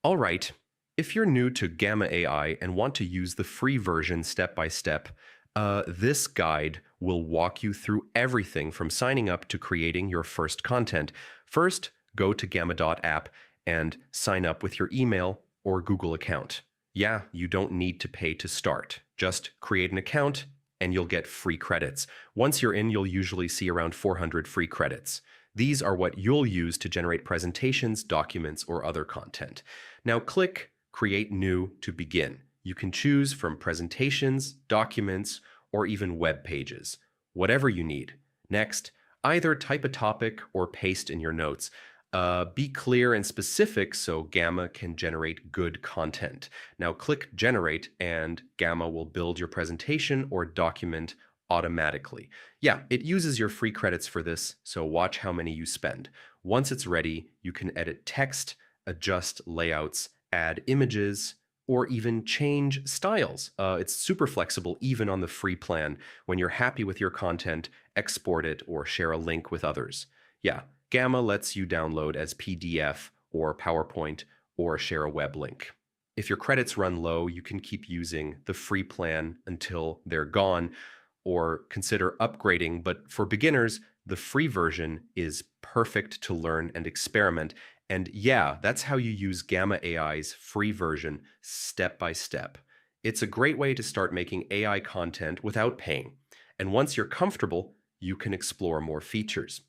All right, if you're new to Gamma AI and want to use the free version step by step, this guide will walk you through everything from signing up to creating your first content. First, go to Gamma.app and sign up with your email or Google account. Yeah, you don't need to pay to start. Just create an account and you'll get free credits. Once you're in, you'll usually see around 400 free credits. These are what you'll use to generate presentations, documents, or other content. Now click Create New to begin. You can choose from presentations, documents, or even web pages, whatever you need. Next, either type a topic or paste in your notes. Be clear and specific so Gamma can generate good content. Now click Generate and Gamma will build your presentation or document automatically. Yeah, it uses your free credits for this, so watch how many you spend. Once it's ready, you can edit text, adjust layouts, add images, or even change styles. It's super flexible even on the free plan. When you're happy with your content, export it or share a link with others. Yeah, Gamma lets you download as PDF or PowerPoint or share a web link. If your credits run low, you can keep using the free plan until they're gone or consider upgrading. But for beginners, the free version is perfect to learn and experiment. And yeah, that's how you use Gamma AI's free version step by step. It's a great way to start making AI content without paying. And once you're comfortable, you can explore more features.